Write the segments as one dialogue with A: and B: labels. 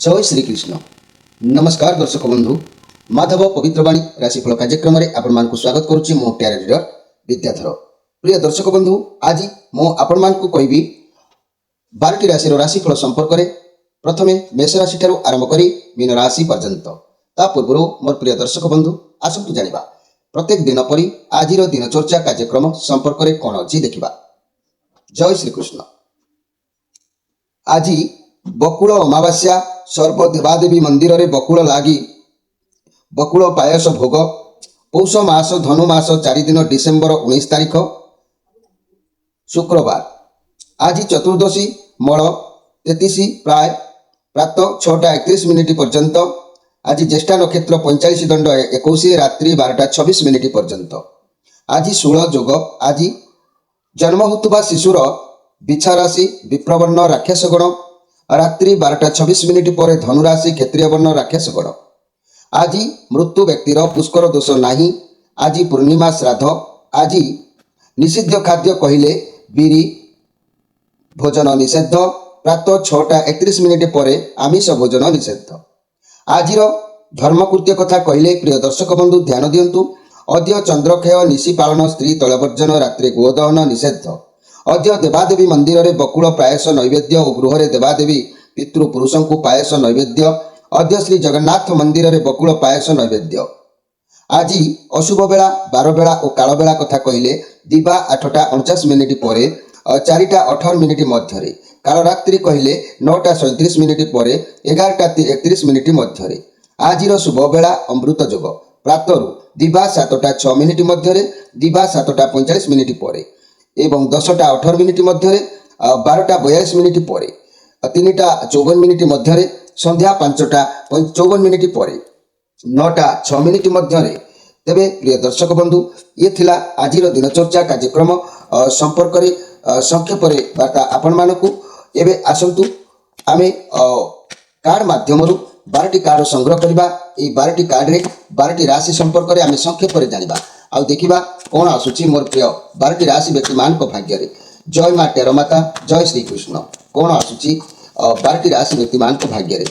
A: जय श्रीकृष्ण। नमस्कार दर्शक बंधु, माधव पवित्रवाणी राशिफल कार्यक्रम में आपण स्वागत करुच्ची। मो ट्यारे रीडर विद्याधर। प्रिय दर्शक बंधु, आज मुझे कहबी 12टी राशि राशिफल संपर्क में। प्रथमे मेष राशि ठारू आरंभ करी मीन राशि पर्यंत। ता पूर्व मोर प्रिय दर्शक बंधु, आसतु जानिबा प्रत्येक दिन परी आज दिनचर्चा कार्यक्रम संपर्क में कौन अच्छी देखा। जय श्रीकृष्ण। आज बकुल अमावास्या सर्व देवादेवी मंदिर रे बकुल लागी बकुल पायस भोग। पौष मास धनु मास 4 दिन डिसेम्बर 19 तारीख शुक्रवार। आज चतुर्दशी मल 33 प्राय प्रातः 6:31 पर्यंत। आज ज्येष्ठा नक्षत्र 45 दंड 21 रात्रि 12:26 पर्यंत। आज 16 जोग। आज जन्म होता शिशुर बिछा राशि विप्रवर्ण राक्षस गण। रात्रि 12:26 पर धनुराशि क्षत्रिय वर्ण राक्षस गण। आज मृत्यु व्यक्तिर पुष्कर दोष नहीं। आज पूर्णिमा श्राद्ध। आज निषिद्ध खाद्य कहले बिरी भोजन निषेध। प्रातः 6:31 पर आमिष भोजन निषेध। आज धर्मकृत्य कथा कहले प्रिय दर्शक बंधु ध्यान दियंतु। अद्य चंद्रक्षय निशी पालन स्त्री तलवर्जन रात्रि गोदहन निषेध। अद्य देवादेवी मंदिर रे बकुल पायस नैवेद्य और गृह देवादेवी पितृपुरुषों को पायस नैवेद्य। अद्य श्री जगन्नाथ मंदिर रे बकुल पायस नैवेद्य। आज अशुभ बेला 12 बेला और काल बेला कथा कहले दिवा 8:49 पर 4:18 मध्य। काल रात्रि कहले 9:37 पर 11:31 मध्य। आज शुभ बेला अमृत जोग प्रातरु दिवा 7:06 मध्य दिवा 7:45 पर एवं 10:18 मध्य 12:42 पर 3:54 मध्य संध्या 5:54 पर 9:06 मध्य। तेबे प्रिय दर्शक बंधु, ये थिला आज दिनचर्चा कार्यक्रम संपर्क में संक्षेप वार्ता आपण मानकु। एबे आसंतु आमे कार्ड माध्यम 12टी कार्ड संग्रह करबा। ए 12टी कार्ड रे 12टी राशि संपर्क में आमे संक्षेप में जानिबा आउ देखिबा कौन आसुची मोर प्रिय 12टी राशि व्यक्ति मान को भाग्य रे। जय मां टेरो माता, जय श्री कृष्ण। कौन आसुची 12टी राशि व्यक्ति मान को भाग्य रे।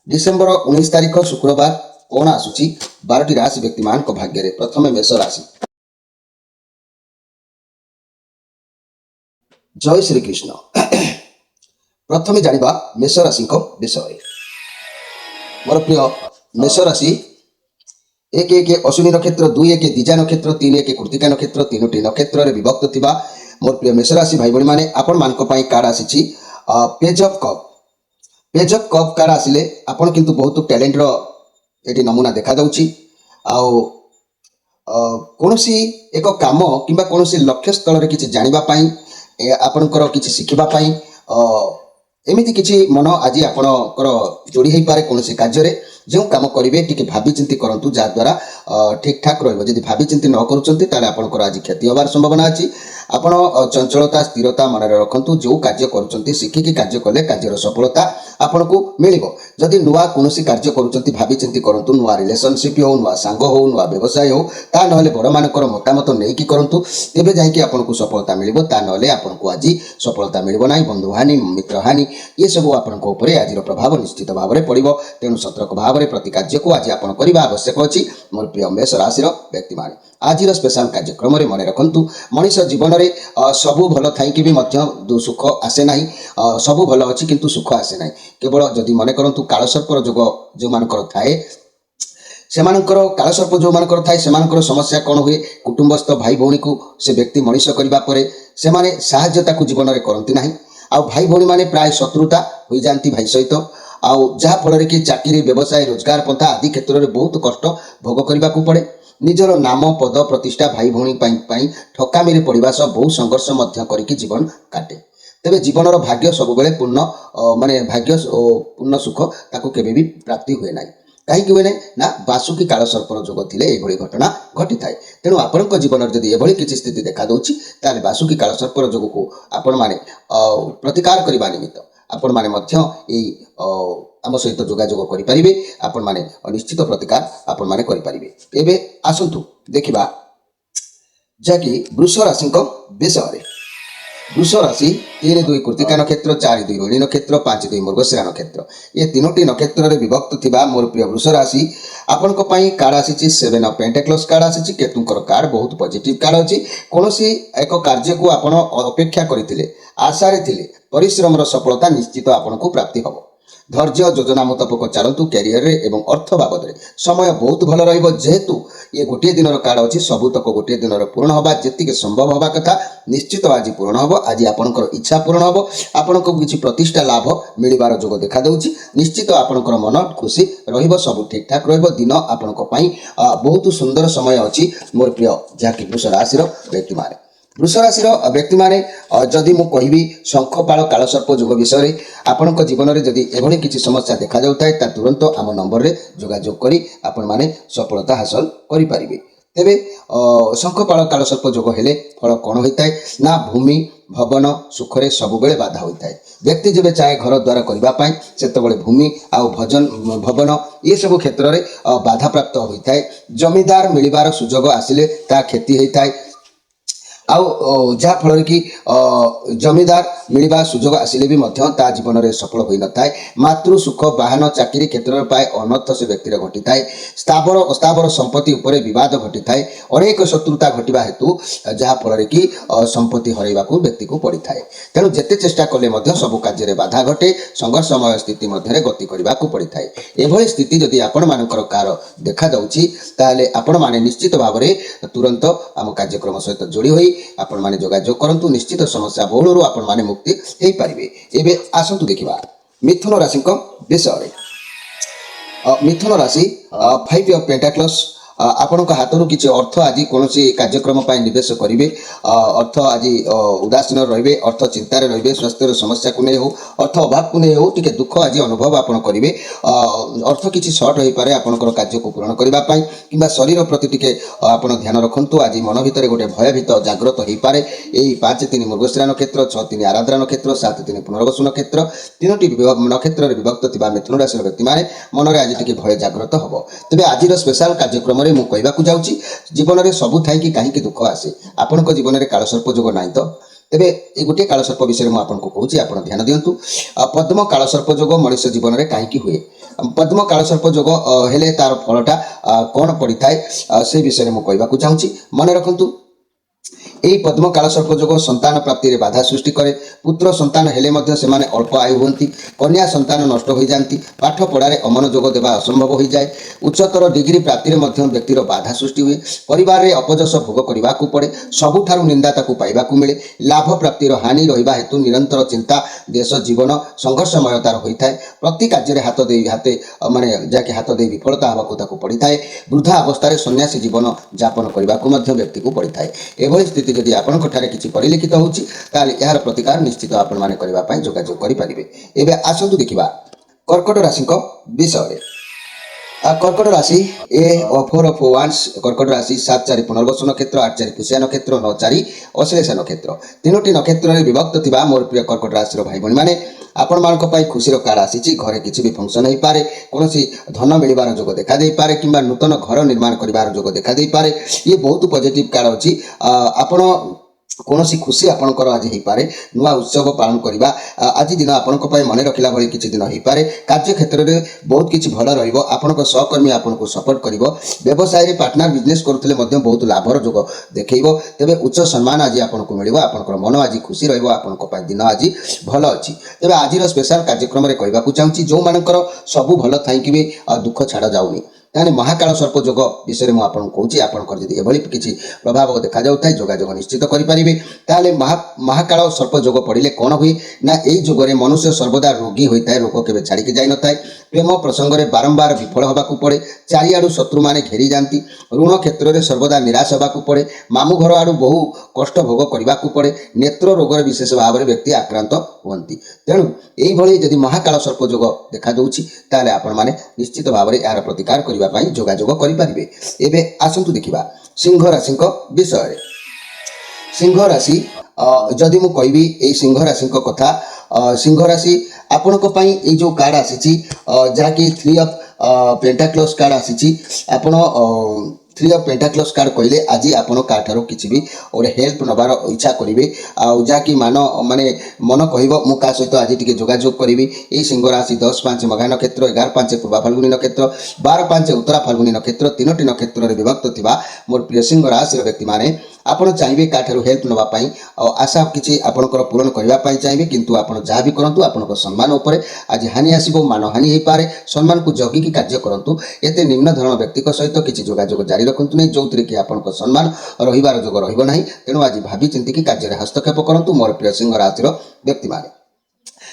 A: डिसेम्बर 19 तारीख शुक्रवार कौन आसुची 12टी राशि व्यक्ति मान को भाग्य रे। प्रथमे मेष राशि। जय श्री कृष्ण। प्रथमे जानिबा मेष राशि को विषय। मोर प्रिय मेष राशि 1 अश्विनी नक्षत्र 2 दिजा नक्षत्र 3 कृतिका नक्षत्र 3टी नक्षत्र विभक्त थिबा मोर प्रिय मेष राशि भाई भणी माने आपण मानक पई कार्ड आसीची page of cup. Page of cup card आसिले आपण किंतु बहुत टैलेंट रो एटी नमूना देखा जाउची। आउ कोनोसी एक काम किंबा कोनोसी लक्ष्य स्थल रे किछि जानिबा पई आपणकर किछि सिखिबा पई एमिति किछि मन आज आपणकर जोड़ी हेई पारे। कोनोसी कार्य रे जो काम करेंगे टी भावी चिंती करूँ जहाद्वारा ठीक ठाक रही। भावी चिंती न करुँच आपंकर आज क्षति होवार संभावना अच्छी। आपण चंचलता स्थिरता मन में रखु। जो कार्य करुँच शिखिकी कार्य कले कार्यर सफलता आपन को मिल। जदि नुआ कौन कार्य करुँच भावी चिंती करूँ। नुआ रिलेशनशिप हो, नुआ सांग हो, नुआ व्यवसाय हो, ता ना बड़ मानकर मतामत नहीं करूँ तेज जाकि आपको सफलता मिल। ता ना आपको आज सफलता मिल ना। बंधुहानि मित्रहानि ये सब आपंक आज प्रभाव निश्चित भाव में पड़ो। तेणु सतर्क भाव प्रति कार्य को आज आप करने आवश्यक अच्छी। मोर प्रिय मेष राशि व्यक्ति माने आज स्पेशल कार्यक्रम मन रखु। मनीष जीवन में सबू भल थी भी सुख आसे ना। सबू भल अच्छी किंतु सुख आसे ना। केवल जदि मन करूँ कालसर्पर जोग जो मानकर थाए सेमानकर कालसर्प जो मानकर थाए सेमानकर समस्या कौन हुए। कुटुंबस्थ भाई भौणी को से व्यक्ति मनीष करने पर से माने साहाय्यता को जीवन में करती ना। आ भाई भौणी माने प्राय शत्रुता हो जाती भाई सहित। आउ जहाँ फल कि चाकरी व्यवसाय रोजगार पंथा आदि क्षेत्र में बहुत कष्ट भोग करने को पड़े। निजर नाम पद प्रतिष्ठा भाई भौणी ठकामी पड़ा सह बहु संघर्ष करके जीवन काटे। तेरे जीवन भाग्य सब बेले पूर्ण माने भाग्य पूर्ण सुख ताकू केबे भी प्राप्ति हुए ना। कहीं हुए ना बासुकी काल सर्पर जोग थिले एभली घटना घटी थाए। तेणु आपण जीवन में जदि एभली किसी स्थिति देखा दूची ताले बासुकी काल सर्पर जोग को आपण माने प्रतिकार करने निमित्त आपण माने मध्य आम सहित जोगाजोग करें। आपण माने निश्चित प्रतिकार आपण माने करें। एबे आसंतु देखिबा जाकि वृष राशि विषय। वृष राशि 3-2 कृतिका नक्षत्र 4-2 रोहिणी नक्षत्र 5-2 मृगशिरा नक्षत्र ये तीनोटी नक्षत्र रे विभक्त थिबा मोर प्रिय वृष राशि आपनक पई कार्ड आसी 7 ऑफ पेंटाक्लस कार्ड आसी केतुंकर कार्ड बहुत पॉजिटिव कार्ड अछि कोनोसी एक कार्य को आपण अपेक्षा करिथिले आशा रे थिले परिश्रम रो सफलता निश्चित आपनको प्राप्ति हबो धैर्य योजना मुताबक चलतु कैरियर रे एवं अर्थ बाबद रे समय बहुत भल रहिबो जेहेतु ये गोटे दिन कार्ड अच्छी सबुतक गोटे दिन पूर्ण हवा जी संभव हवा कथा निश्चित आज पूर्ण हम आज आपंकर इच्छा पूर्ण हम आपण किसी प्रतिष्ठा लाभ मिलबार जोग देखा दूची निश्चित आपंकर मन खुशी सब ठीक ठाक दिन आपण बहुत सुंदर समय अच्छी मोर प्रिय जहाँकि वृष राशि व्यक्ति माने वृष राशि व्यक्ति माने जदि मु कहबी शंखपाल कालसर्प जोग विषय आपण जीवन में जदि एभली किसी समस्या देखा जाउଥାଏ ता तुरंत आम नंबर रे जोगाजोग करी आपण माने सफलता हासिल करि परिबे तेबे शंखपाल कालसर्प जोग हेले फल कौन होता है ना भूमि भवन सुखरे सबुबले बाधा होता है व्यक्ति जब चाहे घर द्वार करने से भूमि आउ भजन भवन ये सब क्षेत्र में बाधा प्राप्त होता है जमीदार मिलबार सुजोग आसिले ता क्षति होता है आउ जहाँ फल कि जमीदार मिलवा सुजोग आसिले भी ता जीवन में सफल हो न था मातृ सुख वाहन चाकरी क्षेत्र में पाए अनर्थ से व्यक्तिर घटी था स्थावर अस्थावर संपत्ति उपर बद घटी था अनेक शत्रुता घटवा हेतु जहाँ फल कि संपत्ति हरैवा व्यक्ति को पड़ी था तेणु जिते चेष्टा कले सब कार्य बाधा घटे संघर्षमय स्थिति मध्य गति करने को पड़ी था एभली स्थिति जदि आपण मानकर कार देखा जाए आपण माने निश्चित भाव में तुरंत आम कार्यक्रम सहित जोड़ी हुई आपण माने जोगाजोग करंतु निश्चित समस्या बहुलरू आपण माने मुक्ति हेई परिबे एबे आसंतु देखिबा मिथुन राशि को विषय मिथुन राशि 5 ऑफ पेंटाक्लस आपण हाथरू किसी अर्थ आज कौन कार्यक्रम निवेश करेंगे अर्थ आज उदासीन रे अर्थ चिंतार रे स्वास्थ्य समस्या को नहीं हो अर्थ अभाव को नहीं हो टी दुख आज अनुभव आप करेंगे अर्थ किसी सर्ट हो पाए आपंकर कार्य को पूरण करने कि शरीर प्रति टी आप ध्यान रखु आज मन भितर गोटे भयभीत जागृत हो पाए यही 5-3 मृगशिरा नक्षत्र 6-3 आराधना नक्षत्र 7-3 पुनर्वसु नक्षत्र तीनोटी नक्षत्र विभक्त थिबा मिथुन राशि व्यक्ति माने मन में आज टी भय जागृत हम तेज आज स्पेशल कार्यक्रम मु कहवाक जाऊँगी जीवन में सबू थी कहीं दुख आसे आपण जीवन में कालसर्प जोग ना तो तेरे ये गोटे कालसर्प विषय मुझे आपको कहूँ आप ध्यान दिंतु पद्म कालसर्प जोग मनुष्य जीवन में कहीं हुए पद्म कालसर्प जोग हेले तार फलटा कौन पड़ी थाए से विषय मुझे कहवाक चाहूँगी मन रखु यही पद्म कालसर्प जोग संतान प्राप्ति रे बाधा सृष्टि करे पुत्र संतान हेले मध्य से माने अल्प आयु होती कन्या संतान नष्ट हो जाती पाठ पढ़ारे अमनोजोग देवा असंभव हो जाए उच्चतर डिग्री प्राप्ति रे मध्य व्यक्तिर बाधा सृष्टि हुए परिवार रे अपजस भोग करने को पड़े सबुठारु निंदा ताकू पाइबाकू मिले लाभ प्राप्तिर हानि रहिबा हेतु निरंतर चिंता देश जीवन संघर्षमयतार होता है प्रति कार्य हाथ दे हाथे माने जाके हाथ दे विफलता होगा ताकू पड़ी था वृद्धा अवस्था सन्यासी जीवन यापन करने को व्यक्ति को पड़ी था एभली स्थिति जदि आपंक किसी परिलिखित होची यार प्रतिकार निश्चित आपण माने करबा जोगाजोग करेंगे एवं आसतु देखा कर्कट राशि विषय कर्कट राशि ए 4 ऑफ वांस कर्कट राशि 7-4 पुनर्वसु नक्षत्र 8-4 पुष्या नक्षत्र 9-4 अश्लेषा नक्षत्र तीनोटी नक्षत्र में विभक्त थिबा मोर प्रिय कर्कट राशि भाई भणी माने आपण मानक पई खुशीर कार्ड आसी घरे किसी भी फंक्शन हो पारे कौन धन मिलबार जोग देखा दे पारे कि नूतन घर निर्माण कर जोग देखा दे पारे ये बहुत पॉजिटिव कार्ड अच्छी आपण कौन खुशी आपंकर आज हो पाए नुआ उत्सव पालन करवा आज दिन आपण मन रखला भाई किसी दिन हो पाए कार्य क्षेत्र में बहुत किसी भल रहा सहकर्मी आपको सपोर्ट कर व्यवसाय में पार्टनर बिजनेस करुले बहुत लाभर जोग देखेब तेज उच्च सम्मान आज आपको मिल आपंकर मन आज खुशी रहा दिन आज भल अच्छी तेज आज स्पेशल कार्यक्रम में कहवाक चाहूँगी जो मानकर सबू भल थी भी दुख छाड़ जाऊनी ताने महाकाल सर्प जोग विषय में आपको कहूँ आपंकर जब एभली किसी प्रभाव देखा जाए जोगाजोग निश्चित करेंगे ताले महाकाल सर्प जोग पड़े कौन हुए ना यही जोगरे मनुष्य सर्वदा रोगी होता है रोग के छाड़ी जाए न था प्रेम प्रसंग में बारंबार विफल होगा पड़े चारिआडू शत्रु मैंने घेरी जाती ऋण क्षेत्र में सर्वदा निराश होगा पड़े मामू घर आड़ू बहु कष्ट भोग करने को पड़े नेत्र रोग विशेष भाव में व्यक्ति आक्रांत होती तेणु यही जदि महाकाल सर्प जोग देखा जाए आपण मैंने निश्चित भाव में यार प्रतिकार करने जोगाजोग करेंगे एवं आसतु देखा सिंह राशि विषय सिंह राशि जदि मु कहबी ये सिंह राशि कथा सिंह राशि आपण जो कार्ड आसी जहाँकि 3 ऑफ पेंटाक्लस कार्ड आसी आपण थ्री ऑफ पेंटाक्लस कार्ड कहले आज आपण काठारो किछि भी और हेल्प नबार इच्छा करिवे आ जाकि माने मन कहबो मु का सहित आज टिके जोगाजोग करिवि ए सिंह राशि 10-5 मघा नक्षत्र 11-5 पूर्वा फाल्गुनी नक्षत्र 12-5 उत्तरा फाल्गुनी नक्षत्र तीनोटी नक्षत्र रे विभक्त थिबा मोर प्रिय सिंह राशि रो व्यक्ति माने आपण चाहिए काठारो हेल्प नबा पई आशा किछि आपनकर पूर्ण करबा पई चाहिए किंतु आपण जहा भी करंतु आपनकर सम्मान ऊपर आज हानि आसीबो मानहानि हे पारे सम्मान को जगी की कार्य करंतु एते निम्न धरण व्यक्ति को सहित किछि जोगाजोग जारी रखंतु नै जोतरे कि आपनकर सम्मान रहिबार जोग रहिबो नाही तेनु आज भाबी चिंती की कार्य हस्तक्षेप करंतु मोर प्रिय सिंह राशि रो व्यक्ति माने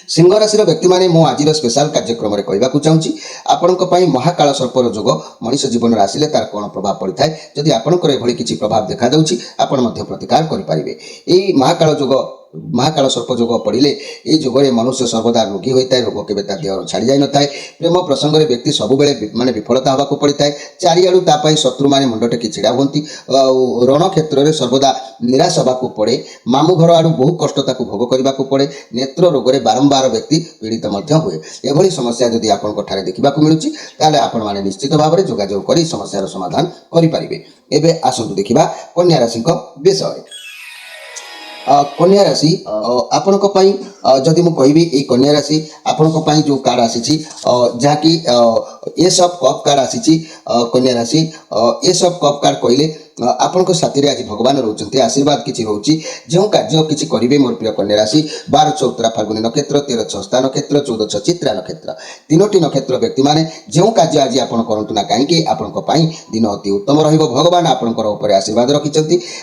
A: सिंह राशि व्यक्ति माने मो आज स्पेशल कार्यक्रम में कहवाक चाहूँगी आपण महाकाल सर्पर जोग मनीष जीवन में आसिले तार कौन प्रभाव पड़ी थाए जदि आपंकर एभली किसी प्रभाव देखा दूँ आपण प्रतिकार करेंगे यही महाकाल सर्प जोग पड़े ये जोगरे मनुष्य सर्वदा रोगी होता है रोग के देह छाड़ी जाए न था प्रेम प्रसंग में व्यक्ति सबुबले माने विफलता होगा पड़ी था चारिआडू तापाई शत्रु मैंने मुंड टेकी छिड़ा होती रण क्षेत्र में सर्वदा निराश होगा पड़े मामू घर आड़ू बहु कष्टता भोग करने को पड़े नेत्र रोग में बारंबार व्यक्ति पीड़ित हुए एभली समस्या जदि आपंठारे देखा मिलूँ ताले आपण माने निश्चित भाव में जोगाजोग कर समस्यार समाधान करेंगे। एवं आसतु देखा कन्या राशि विषय कन्या राशि आपण जदि मु कहबी ए कन्या राशि आपण जो कार्ड आसी जहाँकि एस ऑफ कप कार्ड आसी कन्या राशि एस ऑफ कप कार्ड कहले आपण साथी आज भगवान रोचते आशीर्वाद किसी रोचे जो कार्य किसी करेंगे मोर प्रिय कन्या राशि 12 उत्तरा फाल्गुनी नक्षत्र 13 हस्ता नक्षत्र 14 चित्रा नक्षत्र तीनोटी नक्षत्र व्यक्ति माने जो कार्य आज आप करतु ना कहीं आपण दिन अति उत्तम रहिबो भगवान आपणकर ऊपर आशीर्वाद रखिंट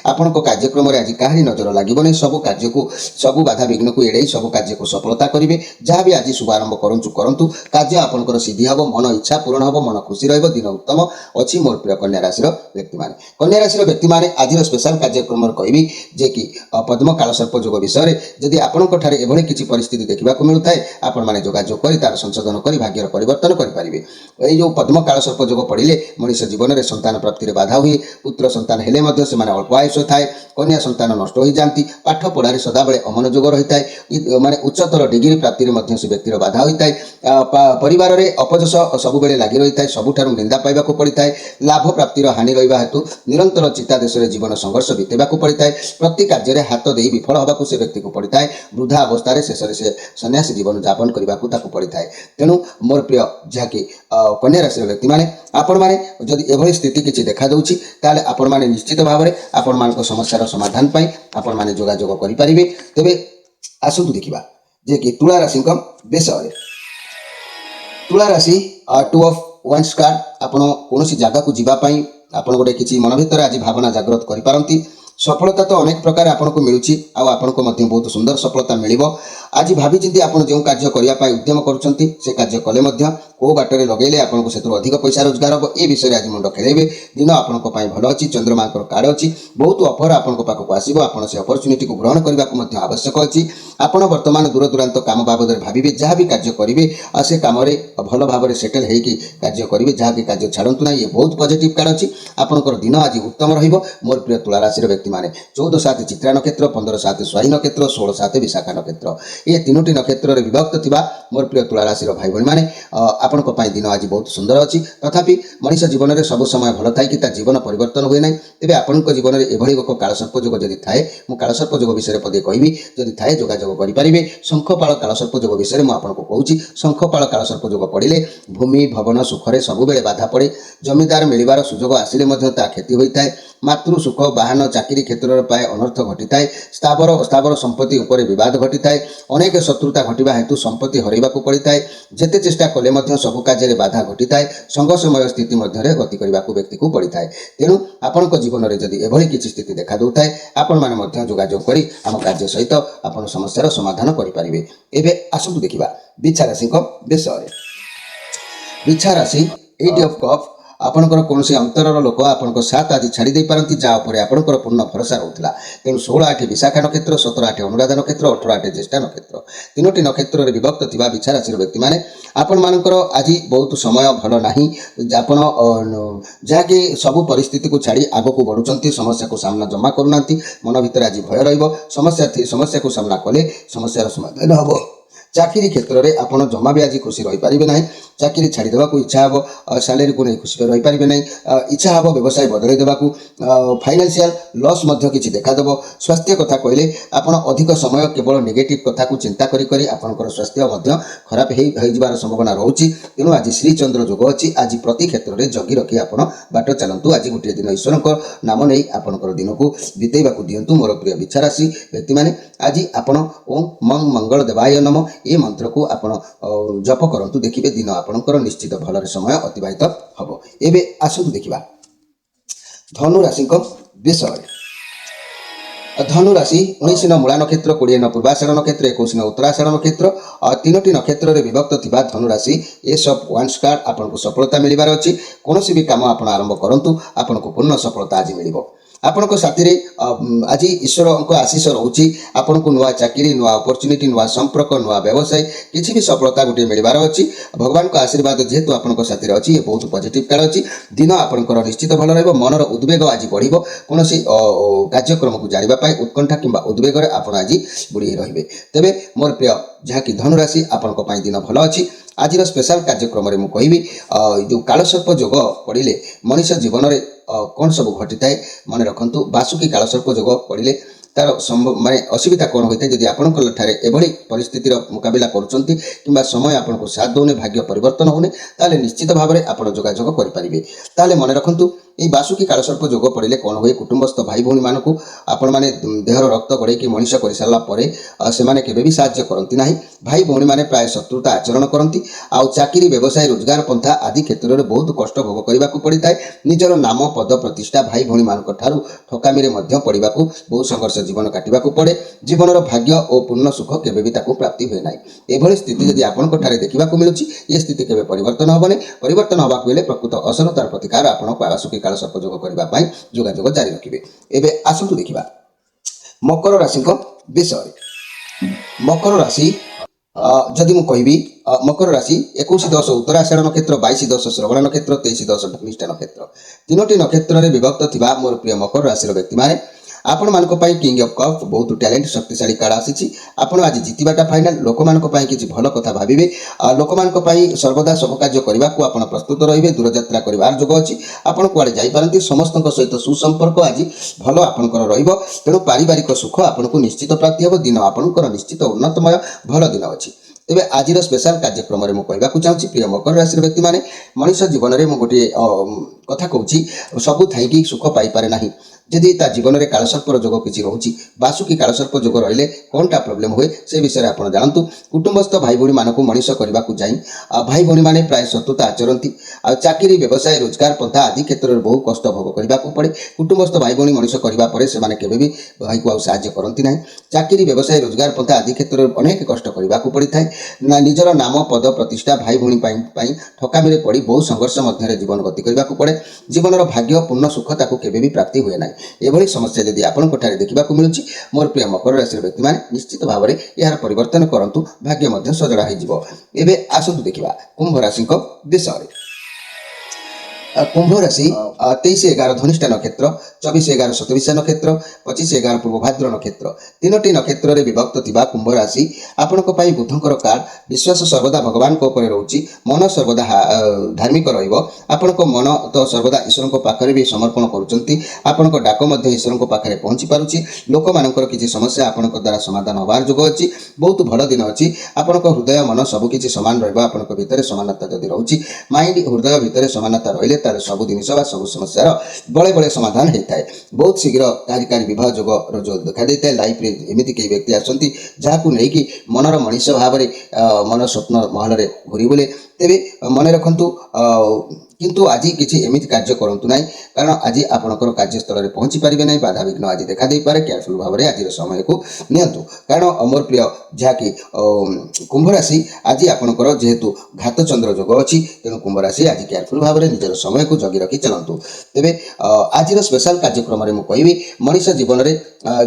A: आपण कार्यक्रम आज कहारी नजर लगे सब कार्य को सब बाधा विघ्न को एड़े सब कार्य को सफलता करेंगे जहाँ भी आज शुभारंभ करूँ कार्य आपंकर सिद्धि हम मन इच्छा पूर्ण हम मन खुशी रहिबो दिन उत्तम अच्छी मोर प्रिय कन्या राशि व्यक्ति माने कन्या राशि व्यक्ति माने आज स्पेशल कार्यक्रम कहबी जे कि पद्म काल सर्प जोग विषय जदि आपंठार एभली किसी परिस्थिति देखा मिलू थाए आपण माने जोगाजोग कर तार संशोधन कर भाग्यर परिवर्तन करेंगे। ये जो पद्म काल सर्प जोग पड़े मनुष्य जीवन में संतान प्राप्ति में बाधा हुए पुत्र संतान हेले अल्प आयुष थाए कन्या संतान नष्ट हो जाती पाठ पढ़ाई सदाबले अमनोयोग रही है माने उच्चतर डिग्री प्राप्ति में से व्यक्तिर बाधा होता है परिवार में अपजस सब लगी रही है सबुठार निंदा पाइबा पड़ता है लाभ प्राप्तिर हानि रहा हेतु निरंतर चिता देश में जीवन संघर्ष बीतेबा पड़ता है प्रति कार्य हाथ दे विफल होगा से व्यक्ति को पड़ता है वृद्धा अवस्था शेष से सन्यासी जीवन यापन करने को पड़ता है तेणु मोर प्रिय जहाँकि कन्या राशि व्यक्ति माने आपण माने जदि एभली स्थिति किसी देखा दूँ ताले आपण माने निश्चित भाव में आपण मान समस्यार समाधान पाई आपण माने जोगाजोग करेंगे। तेबे आसतु देखा जे कि तुला राशि विषय तुला राशि 2 ऑफ वांड्स कार्ड आपण कौन जगह को जीवाई आपण गोटे किसी मन भर आज भावना जागृत करें सफलता तो अनेक प्रकार आपन को मिलूँ आपन को बहुत सुंदर सफलता मिल आज भावी चिंती आप जो कार्य करने उद्यम कर कार्य कले कौ बाटर लगे आपको से अधिक पैसा रोजगार हम ये विषय आज मुंड खेलेबे दिन आपण भल अच्छी चंद्रमा कार्ड अच्छी बहुत अफर आपण पाखक आसो आप से अपरच्युनिटी को ग्रहण करने को आवश्यक अच्छी आपण बर्तमान दूर दूरांत काम बाबद भावे जहाँ भी कार्य करेंगे से कम भल भाव सेटेल होगी कार्य करेंगे जहाँ भी कार्य छाड़ू ना ये बहुत पॉजिटिव कार्ड अच्छी आपंकर दिन आज उत्तम रोर प्रिय तुला राशि व्यक्ति माने 14/7 चित्रा नक्षत्र 15/7 स्वाही नक्षत्र 16/7 विशाखा नक्षत्र ये तीनोटी नक्षत्र विभक्त थिबा मोर प्रिय तुला राशि भाई भाई माने आपण दिन आज बहुत सुंदर अच्छी तथापि मनुष्य जीवन में सब समय भल थाए कि जीवन परिवर्तन हुए ना तेज आपण जीवन में एभली एक कालसर्प जोग जदि थाए मु कालसर्प जोग विषय पदे कहबी जदि थाए जोगाजोग करेंगे। शंखपाल कालसर्प जोग विषय मुझे आपको कहूँ शंखपाल कालसर्प जोग पड़े भूमि भवन सुखरे सबुबले बाधा पड़े जमीदार मिलबार सुजोग आसिले क्षति होता है मातृ सुख बाहन चाकरी क्षेत्र प्राय अनर्थ घटी है स्थावर संपत्ति उपर विवाद घटी है अनेक शत्रुता घटवा हेतु संपत्ति हरइबा पड़ता है जेते चेष्टा कले सब कार्य बाधा घटी है संघर्षमय स्थिति मध्य गति करने को व्यक्ति को पड़ता है तेणु आपण जीवन में जदि एभली किसी स्थिति देखा दूँ आपण मैंने जोगाजोग कर आम कार्य सहित आप समस्यार समाधान करेंगे। एवं आसतु देखा बिछा राशि विषय बिछा राशि 8 ऑफ कप आपणकर कौन अंतर लोक आप साथ आज छाड़ी पारती जहाँ पर आपंकर पूर्ण भरोसा रोला तेणु 16/8 विशाखा नक्षत्र 17/8 अनुराधा नक्षत्र 18/8 ज्येष्ठा नक्षत्र तीनोटी नक्षत्र विभक्त थिबा बिछा राशि व्यक्ति माने आपण मानकर आज बहुत समय भल नाही आपण जहाँकि सब परिस्थिति को छाड़ी आग को बढ़ुंट समस्या को सामना जमा करूना मन भर आज भय समस्या को सामना कले समस्यार समाधान हम चाकरी क्षेत्र में आपड़ जमा भी आज खुशी रही पारे ना ଚାକିରି ଛାଡ଼ିଦେବାକୁ ଇଚ୍ଛା ହେବ, ସାଲେରୀକୁ ନେଇ ଖୁସିରେ ରହିପାରିବେ ନାହିଁ, ଇଚ୍ଛା ହେବ ବ୍ୟବସାୟ ବଦଳାଇ ଦେବାକୁ, ଫାଇନାନ୍ସିଆଲ ଲସ୍ ମଧ୍ୟ କିଛି ଦେଖାଦେବ। ସ୍ୱାସ୍ଥ୍ୟ କଥା କହିଲେ ଆପଣ ଅଧିକ ସମୟ କେବଳ ନେଗେଟିଭ୍ କଥାକୁ ଚିନ୍ତା କରି କରି ଆପଣଙ୍କର ସ୍ୱାସ୍ଥ୍ୟ ମଧ୍ୟ ଖରାପ ହୋଇଯିବାର ସମ୍ଭାବନା ରହୁଛି। ତେଣୁ ଆଜି ଶ୍ରୀଚନ୍ଦ୍ର ଯୋଗ ଅଛି। ଆଜି ପ୍ରତି କ୍ଷେତ୍ରରେ ଜଗି ରଖି ଆପଣ ବାଟ ଚାଲନ୍ତୁ। ଆଜି ଗୋଟିଏ ଦିନ ଈଶ୍ୱରଙ୍କ ନାମ ନେଇ ଆପଣଙ୍କର ଦିନକୁ ବିତେଇବାକୁ ଦିଅନ୍ତୁ। ମୋର ପ୍ରିୟ ବିଛା ରାଶି ବ୍ୟକ୍ତିମାନେ, ଆଜି ଆପଣ ଓಂ ମଙ୍ଗଳ ଦେବାୟ ନମ ଏ ମନ୍ତ୍ରକୁ ଆପଣ ଜପ କରନ୍ତୁ। ଦେଖିବେ ଦିନ ଆପଣଙ୍କର ନିଶ୍ଚିତ ଭଲରେ ସମୟ ଅତିବାହିତ ହେବ। ଏବେ ଆସନ୍ତୁ ଦେଖିବା ଧନୁ ରାଶିଙ୍କ ବିଷୟରେ। ଧନୁ ରାଶି 19 ମୂଳା ନକ୍ଷତ୍ର, 20 ପୂର୍ବାଷାଢ଼ ନକ୍ଷତ୍ର, 21 ଉତ୍ତରାଷାଢ଼ ନକ୍ଷତ୍ର, 3ଟି ନକ୍ଷତ୍ରରେ ବିଭକ୍ତ ଥିବା ଧନୁ ରାଶି ଏସ୍ ଅଫ୍ ୱାନ୍ସ କାର୍ଡ ଆପଣଙ୍କୁ ସଫଳତା ମିଳିବାର ଅଛି। କୌଣସି ବି କାମ ଆପଣ ଆରମ୍ଭ କରନ୍ତୁ, ଆପଣଙ୍କୁ ପୂର୍ଣ୍ଣ ସଫଳତା ଆଜି ମିଳିବ। ଆପଣଙ୍କ ସାଥିରେ ଆଜି ଈଶ୍ୱରଙ୍କ ଆଶୀଷ ରହୁଛି। ଆପଣଙ୍କୁ ନୂଆ ଚାକିରି, ନୂଆ ଅପରଚ୍ୟୁନିଟି, ନୂଆ ସମ୍ପର୍କ, ନୂଆ ବ୍ୟବସାୟ କିଛି ବି ସଫଳତା ଗୋଟିଏ ମିଳିବାର ଅଛି। ଭଗବାନଙ୍କ ଆଶୀର୍ବାଦ ଯେହେତୁ ଆପଣଙ୍କ ସାଥିରେ ଅଛି, ଏ ବହୁତ ପଜିଟିଭ୍ କାଳ ଅଛି। ଦିନ ଆପଣଙ୍କର ନିଶ୍ଚିତ ଭଲ ରହିବ। ମନର ଉଦ୍ବେଗ ଆଜି ବଢ଼ିବ। କୌଣସି କାର୍ଯ୍ୟକ୍ରମକୁ ଜାଣିବା ପାଇଁ ଉତ୍କଣ୍ଠା କିମ୍ବା ଉଦ୍ବେଗରେ ଆପଣ ଆଜି ବୁଡ଼ି ରହିବେ। ତେବେ ମୋର ପ୍ରିୟ ଯାହାକି ଧନୁରାଶି, ଆପଣଙ୍କ ପାଇଁ ଦିନ ଭଲ ଅଛି। ଆଜିର ସ୍ପେଶାଲ କାର୍ଯ୍ୟକ୍ରମରେ ମୁଁ କହିବି ଯେଉଁ କାଳସର୍ପ ଯୋଗ ପଡ଼ିଲେ ମଣିଷ ଜୀବନରେ କ'ଣ ସବୁ ଘଟିଥାଏ ମନେ ରଖନ୍ତୁ। ବାସୁକି କାଳସର୍ପ ଯୋଗ ପଡ଼ିଲେ ତାର ମାନେ ଅସୁବିଧା କ'ଣ ହୋଇଥାଏ, ଯଦି ଆପଣଙ୍କ ଠାରେ ଏଭଳି ପରିସ୍ଥିତିର ମୁକାବିଲା କରୁଛନ୍ତି କିମ୍ବା ସମୟ ଆପଣଙ୍କୁ ସାଥ ଦେଉନି, ଭାଗ୍ୟ ପରିବର୍ତ୍ତନ ହେଉନି, ତାହେଲେ ନିଶ୍ଚିତ ଭାବରେ ଆପଣ ଯୋଗାଯୋଗ କରିପାରିବେ। ତାହେଲେ ମନେ ରଖନ୍ତୁ এই ବାସୁକି କାଳସର୍ପ ଯୋଗ ପଡ଼ିଲେ କ'ଣ ହୁଏ, କୁଟୁମ୍ବସ୍ଥ ଭାଇ ଭଉଣୀମାନଙ୍କୁ ଆପଣମାନେ ଦେହର ରକ୍ତ ଗଡ଼େଇକି ମଣିଷ କରିସାରିଲା ପରେ ସେମାନେ କେବେ ବି ସାହାଯ୍ୟ କରନ୍ତି ନାହିଁ। ଭାଇ ଭଉଣୀମାନେ ପ୍ରାୟ ଶତ୍ରୁତା ଆଚରଣ କରନ୍ତି। ଆଉ ଚାକିରି, ବ୍ୟବସାୟ, ରୋଜଗାର ପନ୍ଥା ଆଦି କ୍ଷେତ୍ରରେ ବହୁତ କଷ୍ଟ ଭୋଗ କରିବାକୁ ପଡ଼ିଥାଏ। ନିଜର ନାମ, ପଦ, ପ୍ରତିଷ୍ଠା ଭାଇ ଭଉଣୀମାନଙ୍କ ଠାରୁ ଠକାମିରେ ମଧ୍ୟ ପଡ଼ିବାକୁ, ବହୁ ସଂଘର୍ଷ ଜୀବନ କାଟିବାକୁ ପଡ଼େ। ଜୀବନର ଭାଗ୍ୟ ଓ ପୂର୍ଣ୍ଣ ସୁଖ କେବେ ବି ତାକୁ ପ୍ରାପ୍ତି ହୁଏ ନାହିଁ। ଏଭଳି ସ୍ଥିତି ଯଦି ଆପଣଙ୍କ ଠାରେ ଦେଖିବାକୁ ମିଳୁଛି, ଏ ସ୍ଥିତି କେବେ ପରିବର୍ତ୍ତନ ହେବନି। ପରିବର୍ତ୍ତନ ହେବାକୁ ହେଲେ ପ୍ରକୃତ ଅସଲତାର ପ୍ରତିକାର ଆପଣ ବାସୁକି କାଳସର୍ପ ଯୋଗ କରିବା ପାଇଁ ଯୋଗାଯୋଗ ଜାରି ରଖିବେ। ଏବେ ଆସନ୍ତୁ ଦେଖିବା ମକର ରାଶିଙ୍କ ବିଷୟରେ। ମକର ରାଶି ଯଦି ମୁଁ କହିବି, ମକର ରାଶି 21-10 ଉତ୍ତରାଷାଢ଼ ନକ୍ଷତ୍ର, 22-10 ଶ୍ରବଣ ନକ୍ଷତ୍ର, 23-10 ଧନିଷ୍ଠା ନକ୍ଷତ୍ର, 3ଟି ନକ୍ଷତ୍ରରେ ବିଭକ୍ତ ଥିବା ମୋର ପ୍ରିୟ ମକର ରାଶିର ବ୍ୟକ୍ତିମାନେ, ଆପଣମାନଙ୍କ ପାଇଁ କିଙ୍ଗ ଅଫ୍ କପ୍ ବହୁତ ଟ୍ୟାଲେଣ୍ଟ ଶକ୍ତିଶାଳୀ କାର୍ଡ ଆସିଛି। ଆପଣ ଆଜି ଜିତିବାଟା ଫାଇନାଲ। ଲୋକମାନଙ୍କ ପାଇଁ କିଛି ଭଲ କଥା ଭାବିବେ। ଲୋକମାନଙ୍କ ପାଇଁ ସର୍ବଦା ସବୁ କାର୍ଯ୍ୟ କରିବାକୁ ଆପଣ ପ୍ରସ୍ତୁତ ରହିବେ। ଦୂରଯାତ୍ରା କରିବାର ଯୋଗ ଅଛି। ଆପଣ କୁଆଡ଼େ ଯାଇପାରନ୍ତି। ସମସ୍ତଙ୍କ ସହିତ ସୁସମ୍ପର୍କ ଆଜି ଭଲ ଆପଣଙ୍କର ରହିବ। ତେଣୁ ପାରିବାରିକ ସୁଖ ଆପଣଙ୍କୁ ନିଶ୍ଚିତ ପ୍ରାପ୍ତି ହେବ। ଦିନ ଆପଣଙ୍କର ନିଶ୍ଚିତ ଉନ୍ନତମୟ ଭଲ ଦିନ ଅଛି। ତେବେ ଆଜିର ସ୍ପେଶାଲ କାର୍ଯ୍ୟକ୍ରମରେ ମୁଁ କହିବାକୁ ଚାହୁଁଛି, ପ୍ରିୟ ମକର ରାଶିର ବ୍ୟକ୍ତିମାନେ, ମଣିଷ ଜୀବନରେ ମୁଁ ଗୋଟିଏ କଥା କହୁଛି, ସବୁ ଥାଇକି ସୁଖ ପାଇପାରେ ନାହିଁ। ଯଦି ତା ଜୀବନରେ କାଳସର୍ପର ଯୋଗ କିଛି ରହୁଛି, ବାସୁକି କାଳସର୍ପ ଯୋଗ ରହିଲେ କ'ଣଟା ପ୍ରୋବ୍ଲେମ୍ ହୁଏ ସେ ବିଷୟରେ ଆପଣ ଜାଣନ୍ତୁ। କୁଟୁମ୍ବସ୍ଥ ଭାଇ ଭଉଣୀମାନଙ୍କୁ ମଣିଷ କରିବାକୁ ଯାଇ ଭାଇ ଭଉଣୀମାନେ ପ୍ରାୟ ଶତ୍ରୁତା ଆଚରନ୍ତି। ଆଉ ଚାକିରି, ବ୍ୟବସାୟ, ରୋଜଗାର ପନ୍ଥା ଆଦି କ୍ଷେତ୍ରରେ ବହୁ କଷ୍ଟ ଭୋଗ କରିବାକୁ ପଡ଼େ। କୁଟୁମ୍ବସ୍ଥ ଭାଇ ଭଉଣୀ ମଣିଷ କରିବା ପରେ ସେମାନେ କେବେ ବି ଭାଇକୁ ଆଉ ସାହାଯ୍ୟ କରନ୍ତି ନାହିଁ। ଚାକିରି, ବ୍ୟବସାୟ, ରୋଜଗାର ପନ୍ଥା ଆଦି କ୍ଷେତ୍ରରେ ଅନେକ କଷ୍ଟ କରିବାକୁ ପଡ଼ିଥାଏ। ନିଜର ନାମ, ପଦ, ପ୍ରତିଷ୍ଠା ଭାଇ ଭଉଣୀ ପାଇଁ ଠକାମିରେ ପଡ଼ି ବହୁ ସଂଘର୍ଷ ମଧ୍ୟରେ ଜୀବନ ଗତି କରିବାକୁ ପଡ଼େ। ଜୀବନର ଭାଗ୍ୟ, ପୂର୍ଣ୍ଣ ସୁଖ ତାକୁ କେବେ ବି ପ୍ରାପ୍ତି ହୁଏ ନାହିଁ। ଏଭଳି ସମସ୍ୟା ଯଦି ଆପଣଙ୍କ ଠାରେ ଦେଖିବାକୁ ମିଳୁଛି, ମୋର ପ୍ରିୟ ମକର ରାଶିର ବ୍ୟକ୍ତିମାନେ ନିଶ୍ଚିତ ଭାବରେ ଏହାର ପରିବର୍ତ୍ତନ କରନ୍ତୁ। ଭାଗ୍ୟ ମଧ୍ୟ ସଜଡ଼ା ହୋଇଯିବ। ଏବେ ଆସନ୍ତୁ ଦେଖିବା କୁମ୍ଭ ରାଶିଙ୍କ ବିଷୟରେ। କୁମ୍ଭ ରାଶି 23-11 ଧନିଷ୍ଠା ନକ୍ଷତ୍ର, 24-11 ଶତବିଶା ନକ୍ଷତ୍ର, 25-11 ପୂର୍ବ ଭାଦ୍ର ନକ୍ଷତ୍ର, 3ଟି ନକ୍ଷତ୍ରରେ ବିଭକ୍ତ ଥିବା କୁମ୍ଭ ରାଶି ଆପଣଙ୍କ ପାଇଁ ବୁଧଙ୍କର କାର୍ଡ। ବିଶ୍ୱାସ ସର୍ବଦା ଭଗବାନଙ୍କ ଉପରେ ରହୁଛି। ମନ ସର୍ବଦା ଧାର୍ମିକ ରହିବ। ଆପଣଙ୍କ ମନ ତ ସର୍ବଦା ଈଶ୍ୱରଙ୍କ ପାଖରେ ବି ସମର୍ପଣ କରୁଛନ୍ତି। ଆପଣଙ୍କ ଡାକ ମଧ୍ୟ ଈଶ୍ୱରଙ୍କ ପାଖରେ ପହଞ୍ଚି ପାରୁଛି। ଲୋକମାନଙ୍କର କିଛି ସମସ୍ୟା ଆପଣଙ୍କ ଦ୍ୱାରା ସମାଧାନ ହେବାର ଯୋଗ ଅଛି। ବହୁତ ଭଲ ଦିନ ଅଛି। ଆପଣଙ୍କ ହୃଦୟ, ମନ ସବୁକିଛି ସମାନ ରହିବ। ଆପଣଙ୍କ ଭିତରେ ସମାନତା ଯଦି ରହୁଛି, ମାଇଣ୍ଡ ହୃଦୟ ଭିତରେ ସମାନତା ରହିଲେ ତାହେଲେ ସବୁ ଜିନିଷ ବା ସବୁ ସମସ୍ୟାର ବଳେ ବଳେ ସମାଧାନ ହୋଇଥାଏ। ବହୁତ ଶୀଘ୍ର କାର୍ଯ୍ୟକାରୀ ବିବାହ ଯୋଗର ଯୋଗ ଦେଖାଦେଇଥାଏ। ଲାଇଫରେ ଏମିତି କେହି ବ୍ୟକ୍ତି ଆସନ୍ତି ଯାହାକୁ ନେଇକି ମନର ମଣିଷ ଭାବରେ ମନ ସ୍ୱପ୍ନ ମହଲରେ ଘୁରି ବୁଲେ। ତେବେ ମନେ ରଖନ୍ତୁ, କିନ୍ତୁ ଆଜି କିଛି ଏମିତି କାର୍ଯ୍ୟ କରନ୍ତୁ ନାହିଁ, କାରଣ ଆଜି ଆପଣଙ୍କର କାର୍ଯ୍ୟସ୍ଥଳରେ ପହଞ୍ଚି ପାରିବେ ନାହିଁ। ବାଧାବିଘ୍ନ ଆଜି ଦେଖାଦେଇପାରେ। କେୟାରଫୁଲ୍ ଭାବରେ ଆଜିର ସମୟକୁ ନିଅନ୍ତୁ। କାରଣ ମୋର ପ୍ରିୟ ଯାହାକି କୁମ୍ଭ ରାଶି, ଆଜି ଆପଣଙ୍କର ଯେହେତୁ ଘାତ ଚନ୍ଦ୍ର ଯୋଗ ଅଛି, ତେଣୁ କୁମ୍ଭ ରାଶି ଆଜି କେୟାରଫୁଲ୍ ଭାବରେ ନିଜର ସମୟକୁ ଜଗି ରଖି ଚାଲନ୍ତୁ। ତେବେ ଆଜିର ସ୍ପେଶାଲ କାର୍ଯ୍ୟକ୍ରମରେ ମୁଁ କହିବି, ମଣିଷ ଜୀବନରେ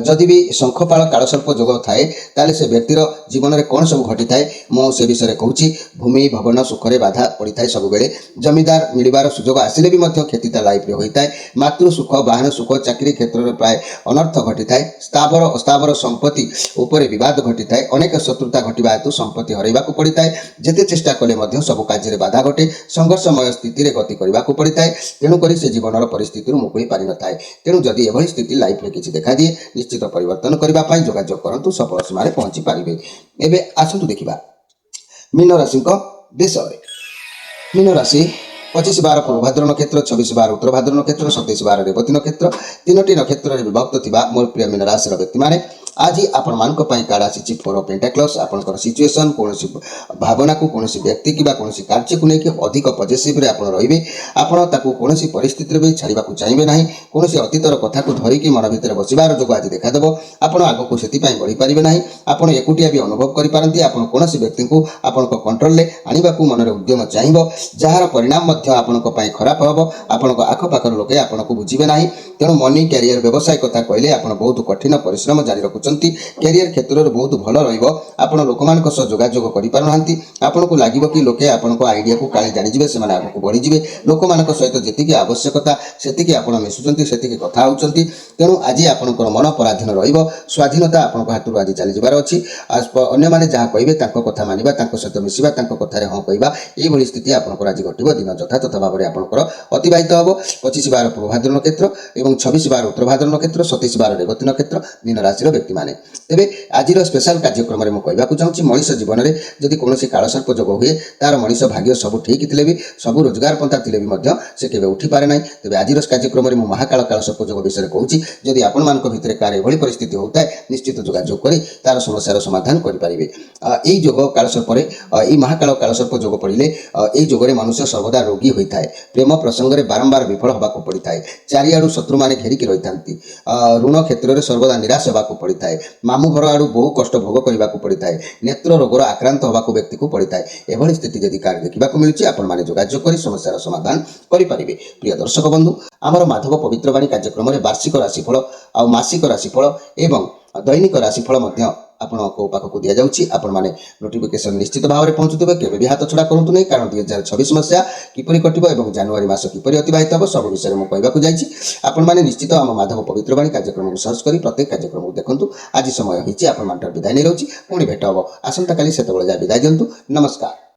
A: ଯଦି ବି ଶଙ୍ଖପାଳ କାଳସର୍ପ ଯୋଗ ଥାଏ, ତାହେଲେ ସେ ବ୍ୟକ୍ତିର ଜୀବନରେ କ'ଣ ସବୁ ଘଟିଥାଏ ମୁଁ ସେ ବିଷୟରେ କହୁଛି। ଭୂମି, ଭବନ, ସୁଖ, ସୁଖରେ ବାଧା ପଡ଼ିଥାଏ ସବୁବେଳେ। ଜମିଦାର ମିଳିବାର ସୁଯୋଗ ଆସିଲେ ବି ମଧ୍ୟ କ୍ଷତିଟା ଲାଇଫରେ ହୋଇଥାଏ। ମାତୃ ସୁଖ, ବାହନ ସୁଖ, ଚାକିରି କ୍ଷେତ୍ରରେ ପ୍ରାୟ ଅନର୍ଥ ଘଟିଥାଏ। ସ୍ଥାବର ଅସ୍ଥାବର ସମ୍ପତ୍ତି ଉପରେ ବିବାଦ ଘଟିଥାଏ। ଅନେକ ଶତ୍ରୁତା ଘଟିବା ହେତୁ ସମ୍ପତ୍ତି ହରାଇବାକୁ ପଡ଼ିଥାଏ। ଯେତେ ଚେଷ୍ଟା କଲେ ମଧ୍ୟ ସବୁ କାର୍ଯ୍ୟରେ ବାଧା ଘଟେ। ସଂଘର୍ଷମୟ ସ୍ଥିତିରେ ଗତି କରିବାକୁ ପଡ଼ିଥାଏ। ତେଣୁକରି ସେ ଜୀବନର ପରିସ୍ଥିତିରୁ ମୁକୁଳି ପାରିନଥାଏ। ତେଣୁ ଯଦି ଏଭଳି ସ୍ଥିତି ଲାଇଫରେ କିଛି ଦେଖାଦିଏ, ନିଶ୍ଚିତ ପରିବର୍ତ୍ତନ କରିବା ପାଇଁ ଯୋଗାଯୋଗ କରନ୍ତୁ, ସଫଳ ସୀମାରେ ପହଞ୍ଚି ପାରିବେ। ଏବେ ଆସନ୍ତୁ ଦେଖିବା ମୀନ ରାଶିଙ୍କ ବିଷୟରେ। ମୀନ ରାଶି 25/12 ପୂର୍ବଭାଦ୍ର ନକ୍ଷତ୍ର, 26/12 ଉତ୍ତରଭାଦ୍ର ନକ୍ଷତ୍ର, 27/12 ରେବତୀ ନକ୍ଷତ୍ର, ତିନୋଟି ନକ୍ଷତ୍ରରେ ବିଭକ୍ତ ଥିବା ମୋର ପ୍ରିୟ ମୀନ ରାଶିର ବ୍ୟକ୍ତିମାନେ ଆଜି ଆପଣମାନଙ୍କ ପାଇଁ କାର୍ଡ ଆସିଛି 4 ଅଫ୍ ପେଣ୍ଟାକ୍ଲସ୍। ଆପଣଙ୍କର ସିଚୁଏସନ୍, କୌଣସି ଭାବନାକୁ, କୌଣସି ବ୍ୟକ୍ତି କିମ୍ବା କୌଣସି କାର୍ଯ୍ୟକୁ ନେଇକି ଅଧିକ ପଜେସିଭରେ ଆପଣ ରହିବେ। ଆପଣ ତାକୁ କୌଣସି ପରିସ୍ଥିତିରେ ବି ଛାଡ଼ିବାକୁ ଚାହିଁବେ ନାହିଁ। କୌଣସି ଅତୀତର କଥାକୁ ଧରିକି ମନ ଭିତରେ ବସିବାର ଯୋଗ ଆଜି ଦେଖାଦେବ। ଆପଣ ଆଗକୁ ସେଥିପାଇଁ ବଢ଼ିପାରିବେ ନାହିଁ। ଆପଣ ଏକୁଟିଆ ବି ଅନୁଭବ କରିପାରନ୍ତି। ଆପଣ କୌଣସି ବ୍ୟକ୍ତିଙ୍କୁ ଆପଣଙ୍କ କଣ୍ଟ୍ରୋଲରେ ଆଣିବାକୁ ମନରେ ଉଦ୍ୟମ ଚାହିଁବ, ଯାହାର ପରିଣାମ ମଧ୍ୟ ଆପଣଙ୍କ ପାଇଁ ଖରାପ ହେବ। ଆପଣଙ୍କ ଆଖପାଖର ଲୋକେ ଆପଣଙ୍କୁ ବୁଝିବେ ନାହିଁ। ତେଣୁ ମନି, କ୍ୟାରିୟର, ବ୍ୟବସାୟ କଥା କହିଲେ ଆପଣ ବହୁତ କଠିନ ପରିଶ୍ରମ ଜାରି ରଖୁଛନ୍ତି। କ୍ୟାରିୟର କ୍ଷେତ୍ରରେ ବହୁତ ଭଲ ରହିବ। ଆପଣ ଲୋକମାନଙ୍କ ସହ ଯୋଗାଯୋଗ କରିପାରୁନାହାନ୍ତି। ଆପଣଙ୍କୁ ଲାଗିବ କି ଲୋକେ ଆପଣଙ୍କ ଆଇଡ଼ିଆକୁ କାଳେ ଜାଣିଯିବେ, ସେମାନେ ଆଗକୁ ବଢ଼ିଯିବେ। ଲୋକମାନଙ୍କ ସହିତ ଯେତିକି ଆବଶ୍ୟକତା ସେତିକି ଆପଣ ମିଶୁଛନ୍ତି, ସେତିକି କଥା ହେଉଛନ୍ତି। ତେଣୁ ଆଜି ଆପଣଙ୍କର ମନ ପରାଧୀନ ରହିବ। ସ୍ୱାଧୀନତା ଆପଣଙ୍କ ହାତରୁ ଆଜି ଚାଲିଯିବାର ଅଛି। ଅନ୍ୟମାନେ ଯାହା କହିବେ ତାଙ୍କ କଥା ମାନିବା, ତାଙ୍କ ସହିତ ମିଶିବା, ତାଙ୍କ କଥାରେ ହଁ କହିବା, ଏଇଭଳି ସ୍ଥିତି ଆପଣଙ୍କର ଆଜି ଘଟିବ। ଦିନ ଯଥାଯଥ ଭାବରେ ଆପଣଙ୍କର ଅତିବାହିତ ହେବ। 25/12 ପୂର୍ବଭାଦ୍ର ନକ୍ଷତ୍ର ଏବଂ 26/12 ଉତ୍ତରଭାଦ୍ର ନକ୍ଷତ୍ର, 27/12 ରେବତୀ ନକ୍ଷତ୍ର, ମୀନ ରାଶିର ବ୍ୟକ୍ତିମାନେ। ତେବେ ଆଜିର ସ୍ପେଶାଲ କାର୍ଯ୍ୟକ୍ରମରେ ମୁଁ କହିବାକୁ ଚାହୁଁଛି, ମଣିଷ ଜୀବନରେ ଯଦି କୌଣସି କାଳସର୍ପ ଯୋଗ ହୁଏ, ତାର ମଣିଷ ଭାଗ୍ୟ ସବୁ ଠିକ୍ ଥିଲେ ବି, ସବୁ ରୋଜଗାର ପନ୍ଥା ଥିଲେ ବି ମଧ୍ୟ ସେ କେବେ ଉଠିପାରେ ନାହିଁ। ତେବେ ଆଜିର କାର୍ଯ୍ୟକ୍ରମରେ ମୁଁ ମହାକାଳ କାଳସର୍ପ ଯୋଗ ବିଷୟରେ କହୁଛି। ଯଦି ଆପଣମାନଙ୍କ ଭିତରେ କାହାର ଏଭଳି ପରିସ୍ଥିତି ହେଉଥାଏ, ନିଶ୍ଚିତ ଯୋଗାଯୋଗ କରି ତାର ସମସ୍ୟାର ସମାଧାନ କରିପାରିବେ। ଏହି ଯୋଗ କାଳସର୍ପରେ, ଏହି ମହାକାଳ କାଳସର୍ପ ଯୋଗ ପଡ଼ିଲେ ଏହି ଯୋଗରେ ମନୁଷ୍ୟ ସର୍ବଦା ରୋଗୀ ହୋଇଥାଏ। ପ୍ରେମ ପ୍ରସଙ୍ଗରେ ବାରମ୍ବାର ବିଫଳ ହେବାକୁ ପଡ଼ିଥାଏ। ଚାରିଆଡ଼ୁ ଶତ୍ରୁମାନେ ଘେରିକି ରହିଥାନ୍ତି। ଋଣ କ୍ଷେତ୍ରରେ ସର୍ବଦା ନିରାଶ ହେବାକୁ ପଡ଼ିଥାଏ। ମାମୁଁ ଘର ଆଡ଼ୁ ବହୁ କଷ୍ଟ ଭୋଗ କରିବାକୁ ପଡ଼ିଥାଏ। ନେତ୍ର ରୋଗର ଆକ୍ରାନ୍ତ ହେବାକୁ ବ୍ୟକ୍ତିକୁ ପଡ଼ିଥାଏ। ଏଭଳି ସ୍ଥିତି ଯଦି କାହାର ଦେଖିବାକୁ ମିଳୁଛି, ଆପଣମାନେ ଯୋଗାଯୋଗ କରି ସମସ୍ୟାର ସମାଧାନ କରିପାରିବେ। ପ୍ରିୟ ଦର୍ଶକ ବନ୍ଧୁ, ଆମର ମାଧବ ପବିତ୍ରବାଣୀ କାର୍ଯ୍ୟକ୍ରମରେ ବାର୍ଷିକ ରାଶିଫଳ, ଆଉ ମାସିକ ରାଶିଫଳ ଏବଂ ଦୈନିକ ରାଶିଫଳ ମଧ୍ୟ ଆପଣଙ୍କ ପାଖକୁ ଦିଆଯାଉଛି। ଆପଣମାନେ ନୋଟିଫିକେସନ୍ ନିଶ୍ଚିତ ଭାବରେ ପହଞ୍ଚୁଥିବେ। କେବେ ବି ହାତ ଛଡ଼ା କରନ୍ତୁ ନାହିଁ, କାରଣ 2026 ମସିହା କିପରି କଟିବ ଏବଂ ଜାନୁଆରୀ ମାସ କିପରି ଅତିବାହିତ ହେବ, ସବୁ ବିଷୟରେ ମୁଁ କହିବାକୁ ଯାଇଛି। ଆପଣମାନେ ନିଶ୍ଚିତ ଆମ ମାଧବ ପବିତ୍ରବାଣୀ କାର୍ଯ୍ୟକ୍ରମକୁ ସର୍ଚ୍ଚ କରି ପ୍ରତ୍ୟେକ କାର୍ଯ୍ୟକ୍ରମକୁ ଦେଖନ୍ତୁ। ଆଜି ସମୟ ହୋଇଛି ଆପଣମାନଙ୍କର ବିଦାୟ ନେଇ ରହୁଛି। ପୁଣି ଭେଟ ହେବ ଆସନ୍ତାକାଲି। ସେତେବେଳେ ଯାଏ ବିଦାୟ ଦିଅନ୍ତୁ। ନମସ୍କାର।